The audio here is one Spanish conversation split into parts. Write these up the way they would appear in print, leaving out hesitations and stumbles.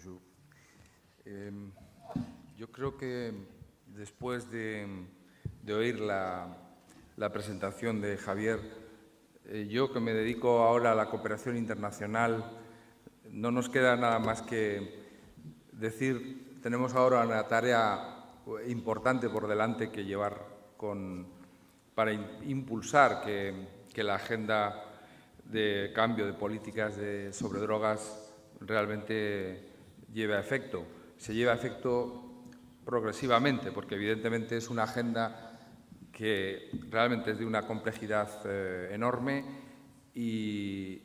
Bonjour. Yo creo que después de oír la presentación de Javier, yo que me dedico ahora a la cooperación internacional, no nos queda nada más que decir, tenemos ahora una tarea importante por delante que llevar para impulsar que la agenda de cambio de políticas sobre drogas realmente lleve a efecto. Se lleve a efecto progresivamente, porque evidentemente es una agenda que realmente es de una complejidad enorme y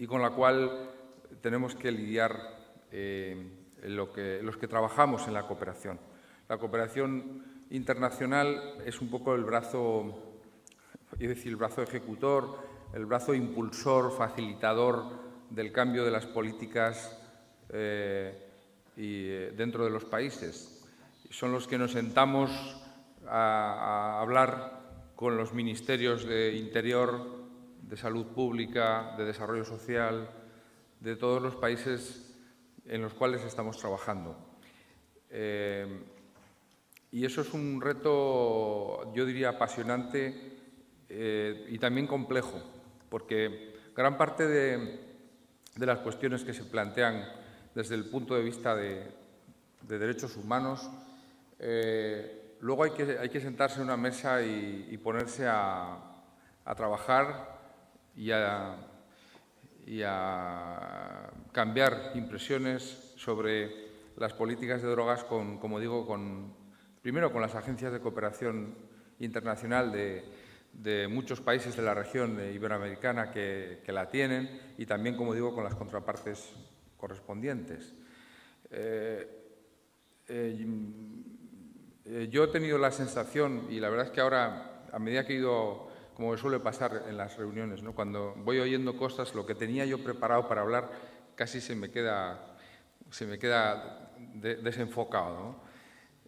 con la cual tenemos que lidiar los que trabajamos en la cooperación. La cooperación internacional es un poco el brazo, el brazo ejecutor, el brazo impulsor, facilitador del cambio de las políticas dentro de los países. Son los que nos sentamos a hablar con los ministerios de Interior, de Salud Pública, de Desarrollo Social, de todos los países en los cuales estamos trabajando. Y eso es un reto, yo diría, apasionante y también complejo, porque gran parte de las cuestiones que se plantean desde el punto de vista de derechos humanos, luego hay que sentarse en una mesa y ponerse a trabajar y a cambiar impresiones sobre las políticas de drogas como digo, primero con las agencias de cooperación internacional de muchos países de la región iberoamericana que la tienen y también, como digo, con las contrapartes correspondientes. Yo he tenido la sensación, y la verdad es que ahora, a medida que he ido, como suele pasar en las reuniones, ¿no? Cuando voy oyendo cosas, lo que tenía yo preparado para hablar casi se me queda desenfocado, ¿no?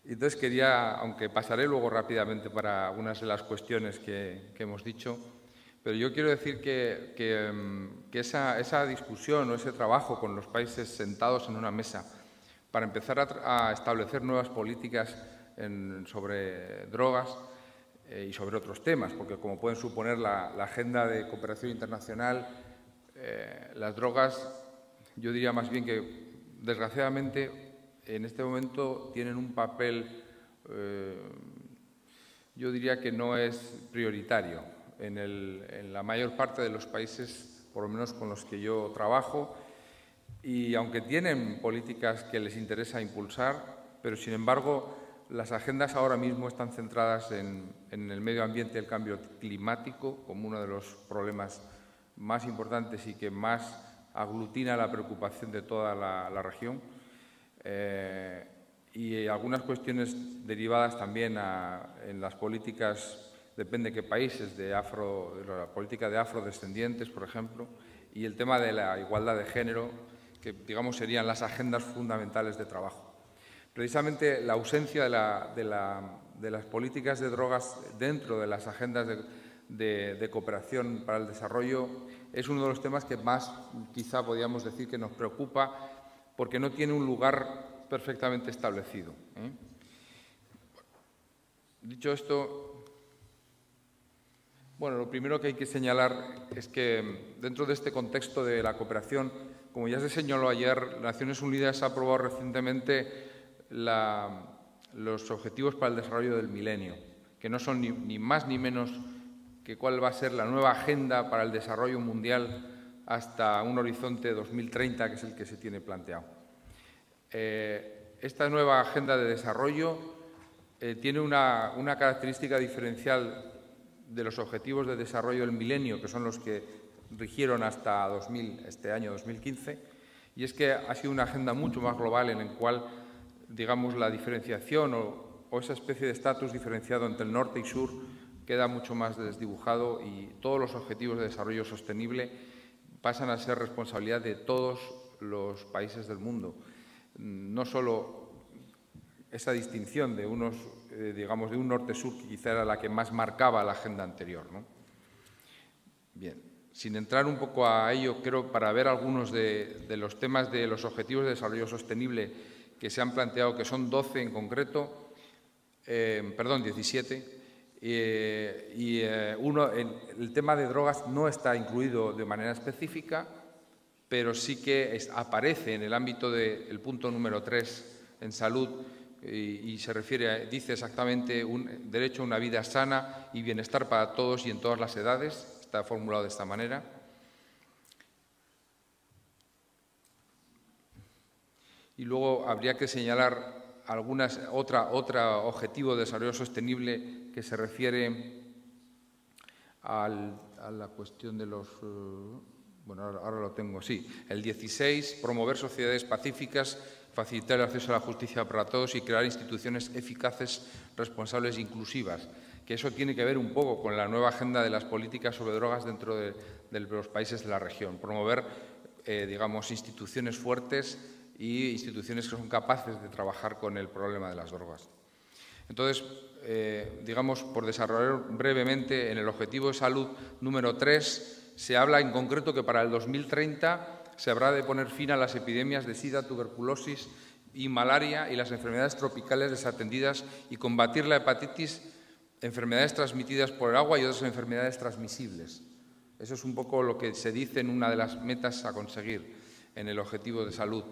Entonces quería, aunque pasaré luego rápidamente para algunas de las cuestiones que hemos dicho, pero yo quiero decir que esa discusión o ese trabajo con los países sentados en una mesa para empezar a establecer nuevas políticas sobre drogas y sobre otros temas, porque como pueden suponer la agenda de cooperación internacional, las drogas, yo diría más bien que, desgraciadamente, en este momento tienen un papel, yo diría que no es prioritario en la mayor parte de los países, por lo menos con los que yo trabajo, y aunque tienen políticas que les interesa impulsar, pero sin embargo las agendas ahora mismo están centradas en el medio ambiente y el cambio climático como uno de los problemas más importantes y que más aglutina la preocupación de toda la región. Y algunas cuestiones derivadas también en las políticas, depende de qué países, de la política de afrodescendientes, por ejemplo, y el tema de la igualdad de género, que digamos serían las agendas fundamentales de trabajo. Precisamente la ausencia de las políticas de drogas dentro de las agendas de cooperación para el desarrollo es uno de los temas que más quizá podríamos decir que nos preocupa, porque no tiene un lugar perfectamente establecido. Dicho esto, bueno, lo primero que hay que señalar es que dentro de este contexto de la cooperación, como ya se señaló ayer, Naciones Unidas ha aprobado recientemente los Objetivos para el Desarrollo del Milenio, que no son ni más ni menos que cuál va a ser la nueva agenda para el desarrollo mundial hasta un horizonte 2030, que es el que se tiene planteado. Esta nueva agenda de desarrollo tiene una característica diferencial de los objetivos de desarrollo del milenio, que son los que rigieron hasta este año 2015, y es que ha sido una agenda mucho más global en la cual, digamos, la diferenciación o esa especie de estatus diferenciado entre el norte y sur queda mucho más desdibujado y todos los objetivos de desarrollo sostenible pasan a ser responsabilidad de todos los países del mundo. No solo esa distinción de unos, digamos, de un norte-sur que quizá era la que más marcaba la agenda anterior, ¿no? Bien. sin entrar un poco a ello, creo, para ver algunos de los temas de los Objetivos de Desarrollo Sostenible que se han planteado, que son 12 en concreto, 17, el tema de drogas no está incluido de manera específica, pero sí que aparece en el ámbito del punto número 3 en salud y se refiere, dice exactamente, un derecho a una vida sana y bienestar para todos y en todas las edades. Está formulado de esta manera. Y luego habría que señalar otro objetivo de desarrollo sostenible que se refiere a la cuestión de los... bueno, ahora lo tengo, sí. El 16, promover sociedades pacíficas, facilitar el acceso a la justicia para todos y crear instituciones eficaces, responsables e inclusivas. Que eso tiene que ver un poco con la nueva agenda de las políticas sobre drogas dentro de los países de la región. Promover, digamos, instituciones fuertes y instituciones que son capaces de trabajar con el problema de las drogas. Entonces, digamos, por desarrollar brevemente, en el objetivo de salud número 3 se habla en concreto que para el 2030 se habrá de poner fin a las epidemias de sida, tuberculosis y malaria y las enfermedades tropicales desatendidas y combatir la hepatitis, enfermedades transmitidas por el agua y otras enfermedades transmisibles. Eso es un poco lo que se dice en una de las metas a conseguir en el objetivo de salud.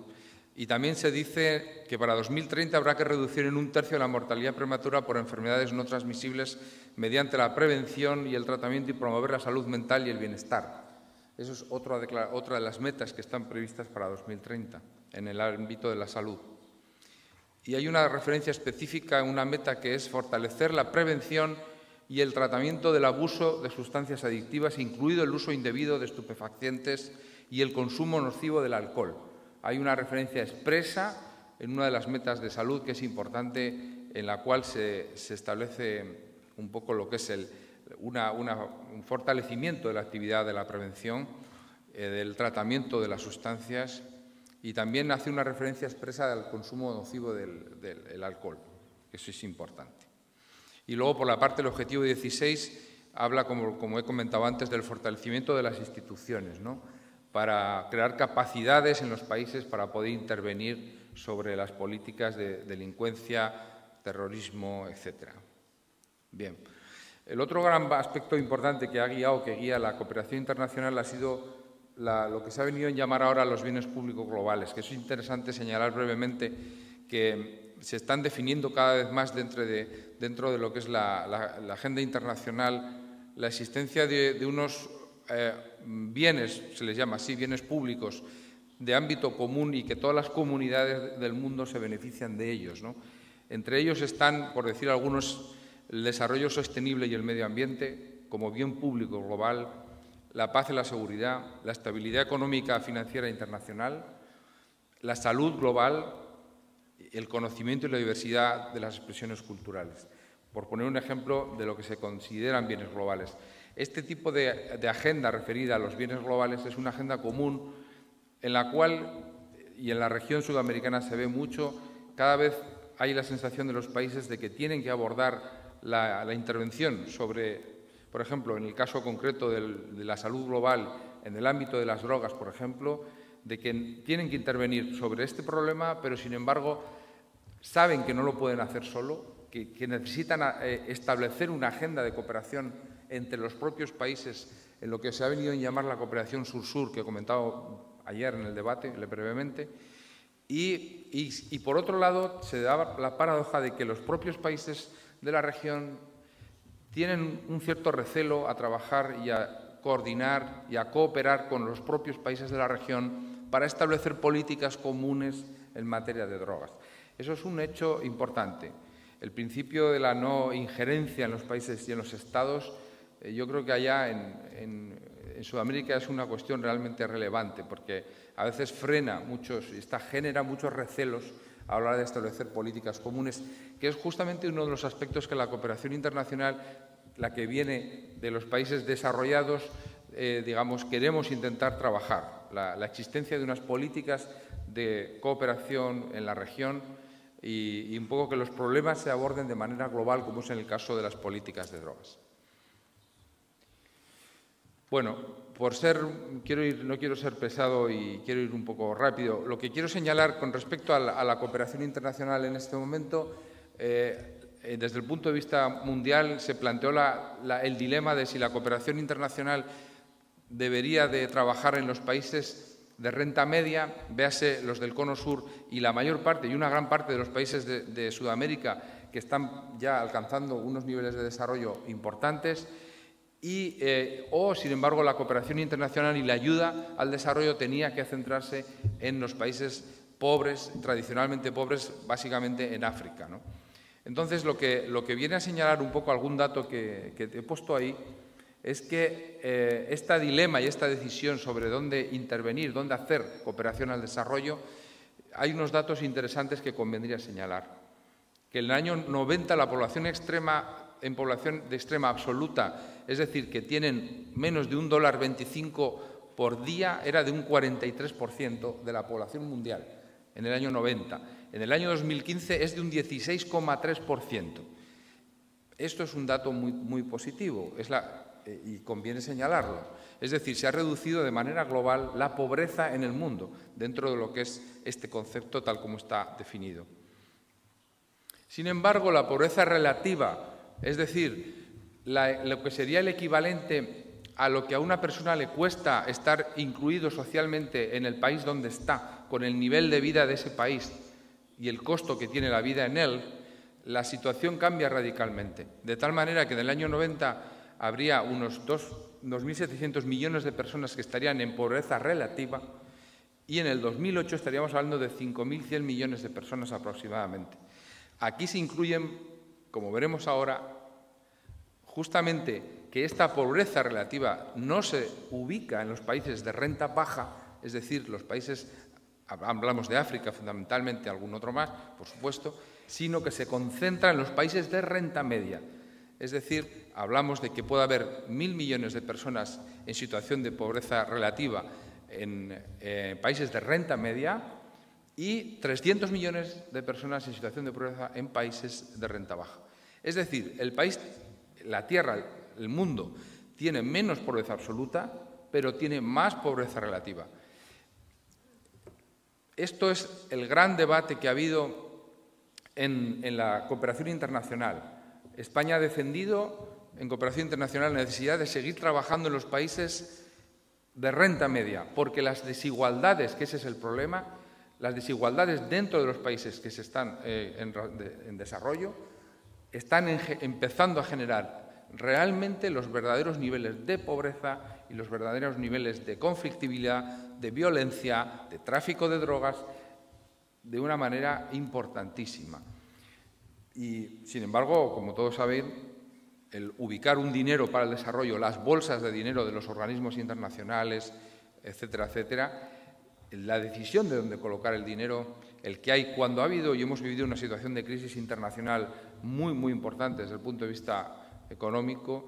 Y también se dice que para 2030 habrá que reducir en 1/3 la mortalidad prematura por enfermedades no transmisibles mediante la prevención y el tratamiento y promover la salud mental y el bienestar. Eso es otra de las metas que están previstas para 2030 en el ámbito de la salud. Y hay una referencia específica en una meta que es fortalecer la prevención y el tratamiento del abuso de sustancias adictivas, incluido el uso indebido de estupefacientes y el consumo nocivo del alcohol. Hay una referencia expresa en una de las metas de salud que es importante, en la cual se establece un poco lo que es un fortalecimiento de la actividad de la prevención, del tratamiento de las sustancias, y también hace una referencia expresa al consumo nocivo del alcohol, que eso es importante. Y luego, por la parte del objetivo 16, habla, como he comentado antes, del fortalecimiento de las instituciones, ¿no?, para crear capacidades en los países para poder intervenir sobre las políticas de delincuencia, terrorismo, etcétera. Bien. El otro gran aspecto importante que guía la cooperación internacional ha sido lo que se ha venido a llamar ahora los bienes públicos globales, que es interesante señalar brevemente que se están definiendo cada vez más dentro de lo que es la agenda internacional la existencia de unos bienes, se les llama así, bienes públicos de ámbito común y que todas las comunidades del mundo se benefician de ellos, ¿no? Entre ellos están, por decir algunos, el desarrollo sostenible y el medio ambiente como bien público global, la paz y la seguridad, la estabilidad económica, financiera internacional, la salud global, el conocimiento y la diversidad de las expresiones culturales, por poner un ejemplo de lo que se consideran bienes globales. Este tipo de agenda referida a los bienes globales es una agenda común en la cual, y en la región sudamericana se ve mucho, cada vez hay la sensación de los países de que tienen que abordar la intervención sobre, por ejemplo, en el caso concreto de la salud global, en el ámbito de las drogas, por ejemplo, de que tienen que intervenir sobre este problema, pero sin embargo saben que no lo pueden hacer solo, que necesitan establecer una agenda de cooperación entre los propios países en lo que se ha venido a llamar la cooperación sur-sur, que he comentado ayer en el debate brevemente, y por otro lado se da la paradoja de que los propios países de la región tienen un cierto recelo a trabajar y a coordinar y a cooperar con los propios países de la región para establecer políticas comunes en materia de drogas. Eso es un hecho importante. El principio de la no injerencia en los países y en los estados, yo creo que allá en Sudamérica es una cuestión realmente relevante, porque a veces genera muchos recelos a la hora de establecer políticas comunes, que es justamente uno de los aspectos que la cooperación internacional, la que viene de los países desarrollados, digamos, queremos intentar trabajar, la existencia de unas políticas de cooperación en la región y un poco que los problemas se aborden de manera global, como es en el caso de las políticas de drogas. Bueno, no quiero ser pesado y quiero ir un poco rápido. Lo que quiero señalar con respecto a la cooperación internacional en este momento, desde el punto de vista mundial se planteó el dilema de si la cooperación internacional debería de trabajar en los países de renta media, véase los del Cono Sur y la mayor parte y una gran parte de los países de Sudamérica que están ya alcanzando unos niveles de desarrollo importantes, o, sin embargo, la cooperación internacional y la ayuda al desarrollo tenía que centrarse en los países pobres, tradicionalmente pobres, básicamente en África, ¿no? Entonces, lo que viene a señalar un poco algún dato que he puesto ahí es que este dilema y esta decisión sobre dónde intervenir, dónde hacer cooperación al desarrollo, hay unos datos interesantes que convendría señalar. Que en el año 90 la población en población de extrema absoluta, es decir, que tienen menos de $1.25 por día, era de un 43% de la población mundial en el año 90. En el año 2015 es de un 16,3%. Esto es un dato muy, muy positivo y conviene señalarlo. Es decir, se ha reducido de manera global la pobreza en el mundo dentro de lo que es este concepto tal como está definido. Sin embargo, la pobreza relativa, es decir, lo que sería el equivalente a lo que a una persona le cuesta estar incluido socialmente en el país donde está, con el nivel de vida de ese país y el costo que tiene la vida en él, la situación cambia radicalmente. De tal manera que en el año 90 habría unos 2.700 millones de personas que estarían en pobreza relativa y en el 2008 estaríamos hablando de 5.100 millones de personas aproximadamente. Aquí se incluyen, como veremos ahora, justamente que esta pobreza relativa no se ubica en los países de renta baja, es decir, los países, hablamos de África fundamentalmente, algún otro más, por supuesto, sino que se concentra en los países de renta media. Es decir, hablamos de que puede haber 1.000 millones de personas en situación de pobreza relativa en países de renta media y 300 millones de personas en situación de pobreza en países de renta baja. Es decir, el país, la Tierra, el mundo, tiene menos pobreza absoluta, pero tiene más pobreza relativa. Esto es el gran debate que ha habido en la cooperación internacional. España ha defendido en cooperación internacional la necesidad de seguir trabajando en los países de renta media, porque las desigualdades, que ese es el problema, las desigualdades dentro de los países que se están en desarrollo están empezando a generar realmente los verdaderos niveles de pobreza y los verdaderos niveles de conflictividad, de violencia, de tráfico de drogas, de una manera importantísima. Y, sin embargo, como todos saben, el ubicar un dinero para el desarrollo, las bolsas de dinero de los organismos internacionales, etcétera, etcétera, la decisión de dónde colocar el dinero, el que hay cuando ha habido y hemos vivido una situación de crisis internacional muy, muy importante desde el punto de vista económico,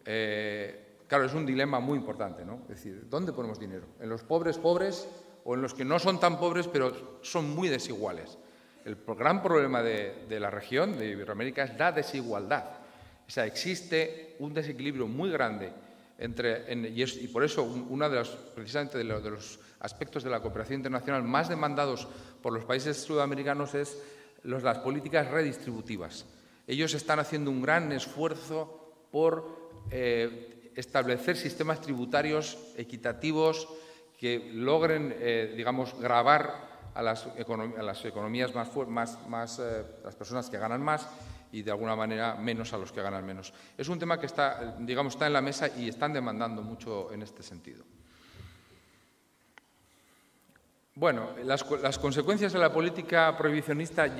claro, es un dilema muy importante, ¿no? Es decir, ¿dónde ponemos dinero? ¿En los pobres o en los que no son tan pobres pero son muy desiguales? El gran problema de la región, de Iberoamérica, es la desigualdad. O sea, existe un desequilibrio muy grande y por eso uno precisamente de los aspectos de la cooperación internacional más demandados por los países sudamericanos es las políticas redistributivas. Ellos están haciendo un gran esfuerzo por establecer sistemas tributarios equitativos que logren, digamos, gravar a las economías las personas que ganan más y, de alguna manera, menos a los que ganan menos. Es un tema que está en la mesa y están demandando mucho en este sentido. Bueno, las consecuencias de la política prohibicionista,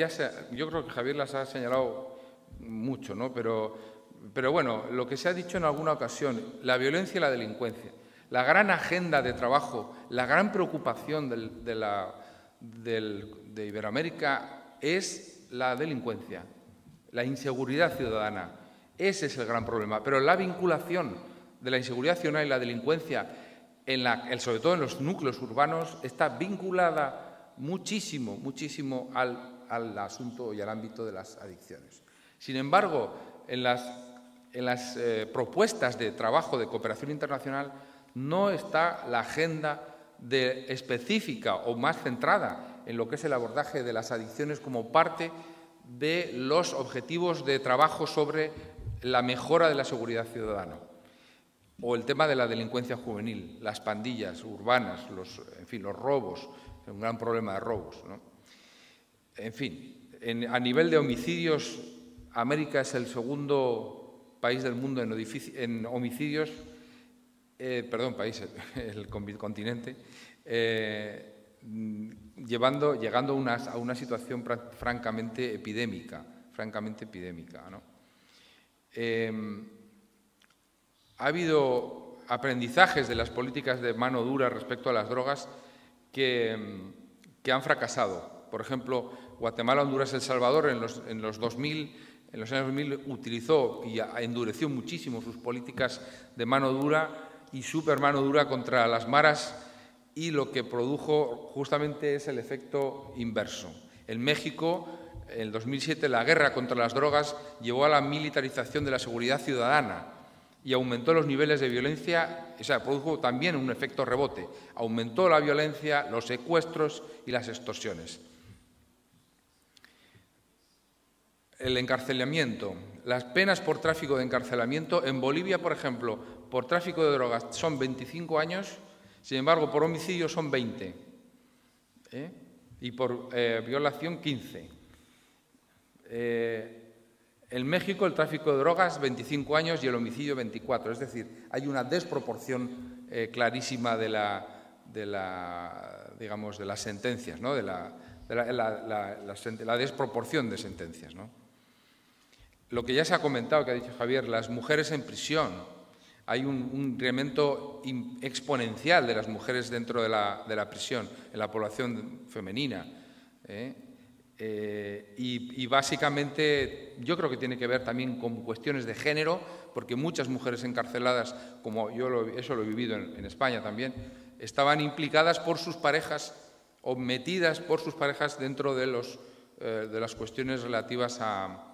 yo creo que Javier las ha señalado mucho, ¿no? Pero bueno, lo que se ha dicho en alguna ocasión, la violencia y la delincuencia, la gran agenda de trabajo, la gran preocupación de Iberoamérica es la delincuencia, la inseguridad ciudadana. Ese es el gran problema. Pero la vinculación de la inseguridad ciudadana y la delincuencia, sobre todo en los núcleos urbanos, está vinculada muchísimo, muchísimo al asunto y al ámbito de las adicciones. Sin embargo, en las propuestas de trabajo de cooperación internacional no está la agenda específica o más centrada en lo que es el abordaje de las adicciones como parte de los objetivos de trabajo sobre la mejora de la seguridad ciudadana. O el tema de la delincuencia juvenil, las pandillas urbanas, los robos, un gran problema de robos, ¿no? En fin, a nivel de homicidios, América es el segundo país del mundo en homicidios, el continente, llegando a una situación francamente epidémica, ¿no? Ha habido aprendizajes de las políticas de mano dura respecto a las drogas que han fracasado. Por ejemplo, Guatemala, Honduras, El Salvador en los años 2000 utilizó y endureció muchísimo sus políticas de mano dura y super mano dura contra las maras, y lo que produjo justamente es el efecto inverso. En México, en 2007, la guerra contra las drogas llevó a la militarización de la seguridad ciudadana y aumentó los niveles de violencia, o sea, produjo también un efecto rebote. Aumentó la violencia, los secuestros y las extorsiones. El encarcelamiento. Las penas por tráfico de encarcelamiento en Bolivia, por ejemplo, por tráfico de drogas son 25 años, sin embargo, por homicidio son 20, y por violación 15. En México el tráfico de drogas 25 años y el homicidio 24, es decir, hay una desproporción clarísima de las sentencias, ¿no? la desproporción de sentencias, ¿no? Lo que ya se ha comentado, que ha dicho Javier, las mujeres en prisión. Hay un incremento exponencial de las mujeres dentro de la prisión, en la población femenina. Y básicamente yo creo que tiene que ver también con cuestiones de género, porque muchas mujeres encarceladas, como eso lo he vivido en España también, estaban implicadas por sus parejas o metidas por sus parejas dentro de las cuestiones relativas a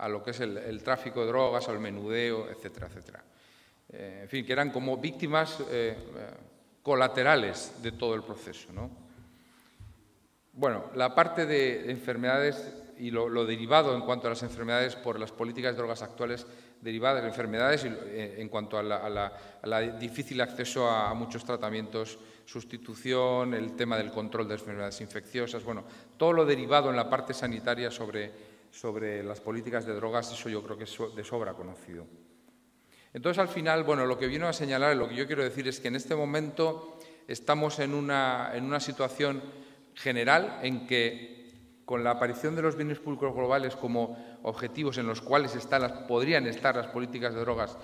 lo que es el tráfico de drogas o el menudeo, etcétera, etcétera. En fin, que eran como víctimas colaterales de todo el proceso, ¿no? Bueno, la parte de enfermedades y lo derivado en cuanto a las enfermedades por las políticas de drogas actuales, derivadas de enfermedades en cuanto a la difícil acceso a muchos tratamientos, sustitución, el tema del control de enfermedades infecciosas, bueno, todo lo derivado en la parte sanitaria sobre las políticas de drogas, eso yo creo que es de sobra conocido. Entonces, al final, bueno, lo que vino a señalar, lo que yo quiero decir es que en este momento estamos en una situación general en que, con la aparición de los bienes públicos globales como objetivos en los cuales podrían estar las políticas de drogas,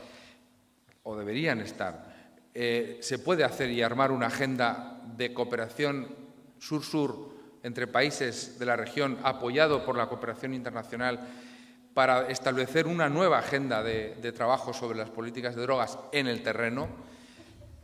o deberían estar, se puede hacer y armar una agenda de cooperación sur-sur entre países de la región, apoyado por la cooperación internacional, para establecer una nueva agenda de trabajo sobre las políticas de drogas en el terreno.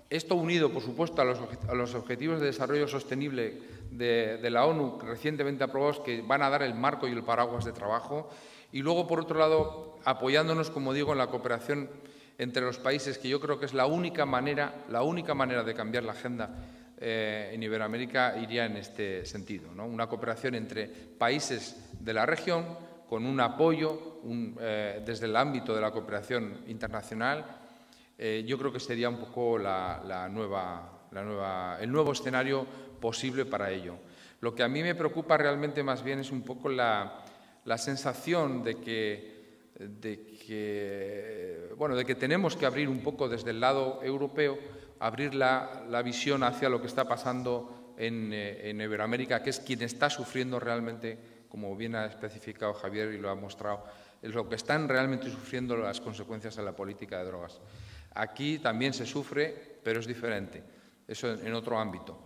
Esto unido, por supuesto, a los Objetivos de Desarrollo Sostenible de la ONU, recientemente aprobados, que van a dar el marco y el paraguas de trabajo. Y luego, por otro lado, apoyándonos, como digo, en la cooperación entre los países, que yo creo que es la única manera de cambiar la agenda en Iberoamérica, iría en este sentido, ¿no? Una cooperación entre países de la región, con un apoyo desde el ámbito de la cooperación internacional. Yo creo que sería un poco el nuevo escenario posible para ello. Lo que a mí me preocupa realmente más bien es un poco la sensación de que tenemos que abrir un poco desde el lado europeo, abrir la visión hacia lo que está pasando en Iberoamérica, que es quien está sufriendo realmente, como bien ha especificado Javier y lo ha mostrado, es lo que están realmente sufriendo las consecuencias de la política de drogas. Aquí también se sufre, pero es diferente, eso en otro ámbito.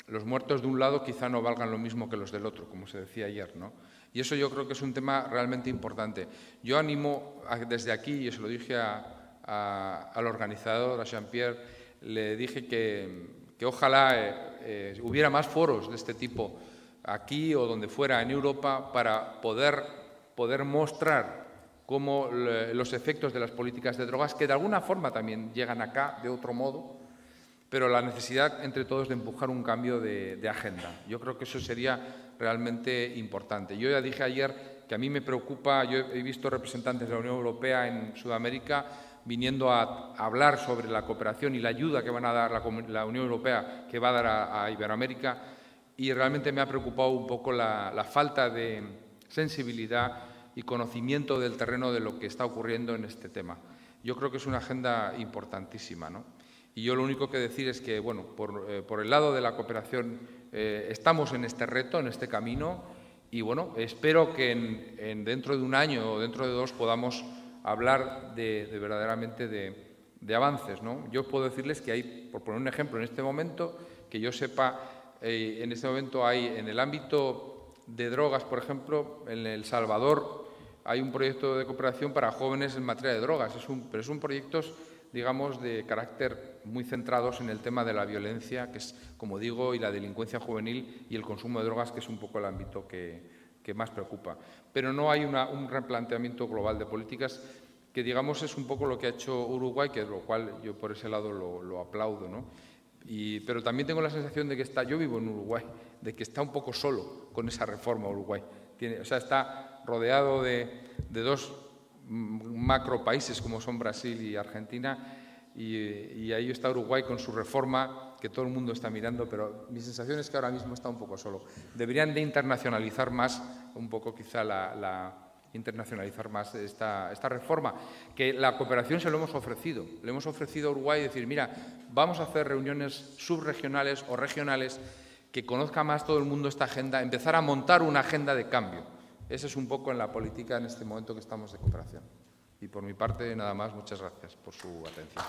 Los muertos de un lado quizá no valgan lo mismo que los del otro, como se decía ayer, ¿no? Y eso yo creo que es un tema realmente importante. Yo animo desde aquí, y se lo dije al organizador, a Jean-Pierre, le dije que ojalá hubiera más foros de este tipo aquí o donde fuera en Europa para poder mostrar cómo los efectos de las políticas de drogas, que de alguna forma también llegan acá de otro modo, pero la necesidad entre todos de empujar un cambio de agenda. Yo creo que eso sería realmente importante. Yo ya dije ayer que a mí me preocupa, yo he visto representantes de la Unión Europea en Sudamérica viniendo a hablar sobre la cooperación y la ayuda que van a dar la Unión Europea, que va a dar a Iberoamérica, y realmente me ha preocupado un poco la falta de sensibilidad y conocimiento del terreno de lo que está ocurriendo en este tema. Yo creo que es una agenda importantísima, ¿no? Y yo lo único que decir es que, bueno, por el lado de la cooperación estamos en este reto, en este camino, y bueno, espero que dentro de un año o dentro de dos podamos hablar verdaderamente de avances, ¿no? Yo puedo decirles que hay, por poner un ejemplo, en este momento, que yo sepa, en este momento hay en el ámbito de drogas, por ejemplo, en El Salvador hay un proyecto de cooperación para jóvenes en materia de drogas, pero son proyectos, digamos, de carácter muy centrados en el tema de la violencia, que es, como digo, y la delincuencia juvenil y el consumo de drogas, que es un poco el ámbito que más preocupa. Pero no hay un replanteamiento global de políticas que, digamos, es un poco lo que ha hecho Uruguay, que lo cual yo por ese lado lo aplaudo, ¿no? Pero también tengo la sensación de que yo vivo en Uruguay, de que está un poco solo con esa reforma Uruguay. Está rodeado de dos macro países como son Brasil y Argentina, y ahí está Uruguay con su reforma que todo el mundo está mirando, pero mi sensación es que ahora mismo está un poco solo. Deberían de internacionalizar más, un poco quizá internacionalizar más esta reforma, que la cooperación se lo hemos ofrecido. Le hemos ofrecido a Uruguay decir, mira, vamos a hacer reuniones subregionales o regionales que conozca más todo el mundo esta agenda, empezar a montar una agenda de cambio. Ese es un poco en la política en este momento que estamos de cooperación. Y por mi parte, nada más, muchas gracias por su atención.